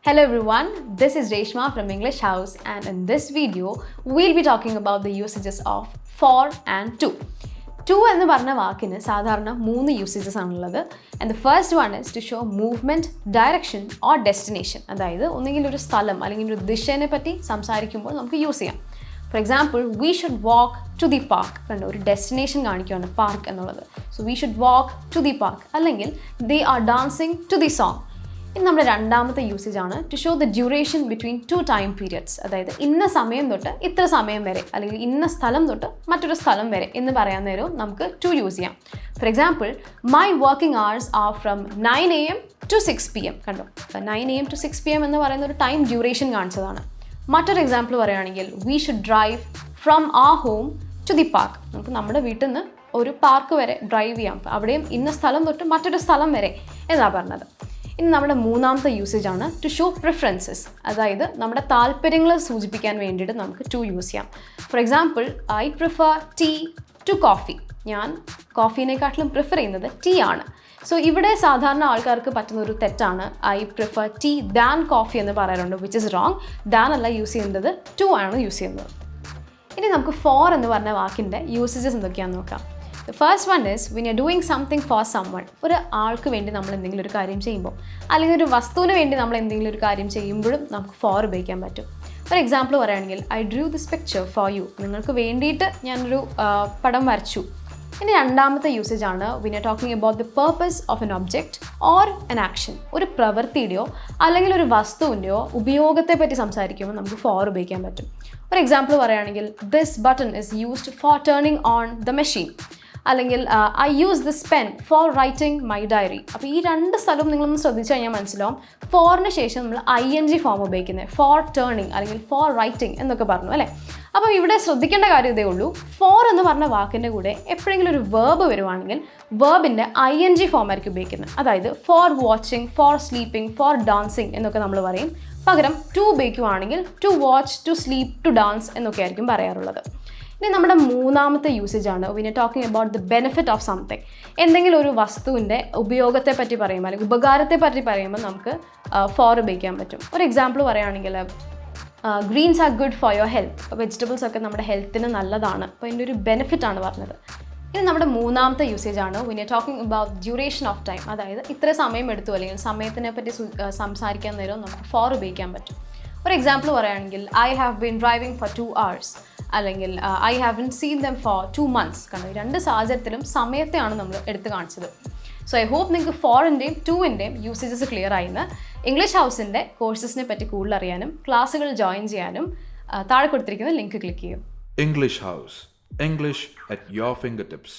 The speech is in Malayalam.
Hello everyone, this is Reshma from English House, and in this video we'll be talking about the usages of for and to. To എന്ന് പറഞ്ഞ വാക്കിന് സാധാരണ 3 usages ആണുള്ളത്. And the first one is to show movement, direction or destination. അതായത് ഒന്നുകിൽ ഒരു സ്ഥലം അല്ലെങ്കിൽ ഒരു ദിശയെ പറ്റി സംസാരിക്കുമ്പോൾ നമുക്ക് യൂസ് ചെയ്യാം. For example, we should walk to the park. കണ്ടോ, ഒരു ഡെസ്റ്റിനേഷൻ കാണിക്കുകയാണ് പാർക്ക് എന്നുള്ളത്. So we should walk to the park. അല്ലെങ്കിൽ they are dancing to the song. ഇനി നമ്മുടെ രണ്ടാമത്തെ യൂസേജ് ആണ് to show the duration between 2 time periods. അതായത് ഇന്ന സമയം തൊട്ട് ഇത്ര സമയം വരെ, അല്ലെങ്കിൽ ഇന്ന സ്ഥലം തൊട്ട് മറ്റൊരു സ്ഥലം വരെ എന്ന് പറയാൻ നേരവും നമുക്ക് ടു യൂസ് ചെയ്യാം. For example, my working hours are from 9 AM to 6 PM. കണ്ടോ, 9 AM to 6 PM എന്ന് പറയുന്ന ഒരു ടൈം ഡ്യൂറേഷൻ കാണിച്ചതാണ്. മറ്റൊരു എക്സാമ്പിൾ പറയുകയാണെങ്കിൽ, we should drive from our home to the park. നമുക്ക് നമ്മുടെ വീട്ടിൽ നിന്ന് ഒരു പാർക്ക് വരെ ഡ്രൈവ് ചെയ്യാം. അവിടെയും ഇന്ന സ്ഥലം തൊട്ട് മറ്റൊരു സ്ഥലം വരെ എന്നാണ് പറഞ്ഞത്. ഇനി നമ്മുടെ മൂന്നാമത്തെ യൂസേജ് ആണ് ടു ഷോ പ്രിഫറൻസസ്. അതായത് നമ്മുടെ താല്പര്യങ്ങൾ സൂചിപ്പിക്കാൻ വേണ്ടിയിട്ട് നമുക്ക് ടു യൂസ് ചെയ്യാം. For example, I prefer tea to coffee. ഞാൻ കോഫീനെക്കാട്ടിലും പ്രിഫർ ചെയ്യുന്നത് ടീ ആണ്. സോ ഇവിടെ സാധാരണ ആൾക്കാർക്ക് പറ്റുന്ന ഒരു തെറ്റാണ് I prefer tea than coffee എന്ന് പറയാറുണ്ട്, വിച്ച് ഇസ് റോങ്. ദാൻ അല്ല യൂസ് ചെയ്യുന്നത്, ടു ആണ് യൂസ് ചെയ്യുന്നത്. ഇനി നമുക്ക് ഫോർ എന്ന് പറഞ്ഞ വാക്കിൻ്റെ യൂസേജസ് എന്തൊക്കെയാണെന്ന് നോക്കാം. The first one is when you're doing something for someone. ഒരു ആൾക്ക് വേണ്ടി നമ്മൾ എന്തെങ്കിലും ഒരു കാര്യം ചെയ്യുമ്പോൾ, അല്ലെങ്കിൽ ഒരു വസ്തുവിന് വേണ്ടി നമ്മൾ എന്തെങ്കിലും ഒരു കാര്യം ചെയ്യുമ്പോഴും നമുക്ക് ഫോർ ഉപയോഗിക്കാൻ പറ്റും. ഒരു എക്സാമ്പിൾ പറയുകയാണെങ്കിൽ, I Drew this picture for you. നിങ്ങൾക്ക് വേണ്ടിയിട്ട് ഞാനൊരു പടം വരച്ചു. ഇനി രണ്ടാമത്തെ യൂസേജ് ആണ് when you're talking about the purpose of an object or an action. ഒരു പ്രവൃത്തിയുടെയോ അല്ലെങ്കിൽ ഒരു വസ്തുവിൻ്റെയോ ഉപയോഗത്തെ പറ്റി സംസാരിക്കുമ്പോൾ നമുക്ക് ഫോർ ഉപയോഗിക്കാൻ പറ്റും. ഒരു എക്സാമ്പിൾ പറയുകയാണെങ്കിൽ, this button is used for turning on the machine. അല്ലെങ്കിൽ I use this pen for writing my diary. അപ്പോൾ ഈ രണ്ട് സ്ഥലവും നിങ്ങളൊന്ന് ശ്രദ്ധിച്ചു കഴിഞ്ഞാൽ മനസ്സിലാവും ഫോറിന് ശേഷം നമ്മൾ ING ഫോം ഉപയോഗിക്കുന്നത്, ഫോർ ടേണിങ് അല്ലെങ്കിൽ ഫോർ റൈറ്റിംഗ് എന്നൊക്കെ പറഞ്ഞു അല്ലേ. അപ്പോൾ ഇവിടെ ശ്രദ്ധിക്കേണ്ട കാര്യം ഇതേ ഉള്ളൂ, ഫോർ എന്ന് പറഞ്ഞ വാക്കിൻ്റെ കൂടെ എപ്പോഴെങ്കിലും ഒരു വേർബ് വരുവാണെങ്കിൽ വേർബിൻ്റെ ING ഫോം ആയിരിക്കും ഉപയോഗിക്കുന്നത്. അതായത് for watching, for sleeping, for dancing എന്നൊക്കെ നമ്മൾ പറയും. പകരം ടു ഉപയോഗിക്കുവാണെങ്കിൽ to watch, to sleep, to dance എന്നൊക്കെ ആയിരിക്കും പറയാറുള്ളത്. ഇനി നമ്മുടെ മൂന്നാമത്തെ യൂസേജ് ആണ് when you're talking about the benefit of something. എന്തെങ്കിലും ഒരു വസ്തുവിൻ്റെ ഉപയോഗത്തെ പറ്റി പറയുമ്പോൾ അല്ലെങ്കിൽ ഉപകാരത്തെ പറ്റി പറയുമ്പോൾ നമുക്ക് ഫോർ ഉപയോഗിക്കാൻ പറ്റും. ഒരു എക്സാമ്പിൾ പറയുകയാണെങ്കിൽ, greens are good for your health. Vegetables ഒക്കെ നമ്മുടെ ഹെൽത്തിന് നല്ലതാണ്. അപ്പോൾ ഇതിൻ്റെ ഒരു ബെനിഫിറ്റ് ആണ് പറഞ്ഞത്. ഇനി നമ്മുടെ മൂന്നാമത്തെ യൂസേജ് ആണ് when you're talking about duration of time. അതായത് ഇത്ര സമയം എടുത്തു അല്ലെങ്കിൽ സമയത്തിനെ പറ്റി സംസാരിക്കാൻ നേരം നമുക്ക് ഫോർ ഉപയോഗിക്കാൻ പറ്റും. ഒരു എക്സാമ്പിൾ പറയുകയാണെങ്കിൽ, I have been driving for 2 hours. അല്ലെങ്കിൽ I haven't seen them for 2 months. കാരണം രണ്ട് സാഹചര്യത്തിലും സമയത്തെയാണ് നമ്മൾ എടുത്ത് കാണിച്ചത്. സോ ഐ ഹോപ്പ് നിങ്ങൾക്ക് ഫോറിൻ്റെയും ടുവിൻ്റെയും യൂസേജസ് ക്ലിയർ ആയിന്ന്. ഇംഗ്ലീഷ് ഹൗസിൻ്റെ കോഴ്സസിനെ പറ്റി കൂടുതൽ അറിയാനും ക്ലാസ്സുകൾ ജോയിൻ ചെയ്യാനും താഴെ കൊടുത്തിരിക്കുന്ന ലിങ്ക് ക്ലിക്ക് ചെയ്യും. English House. English at your fingertips.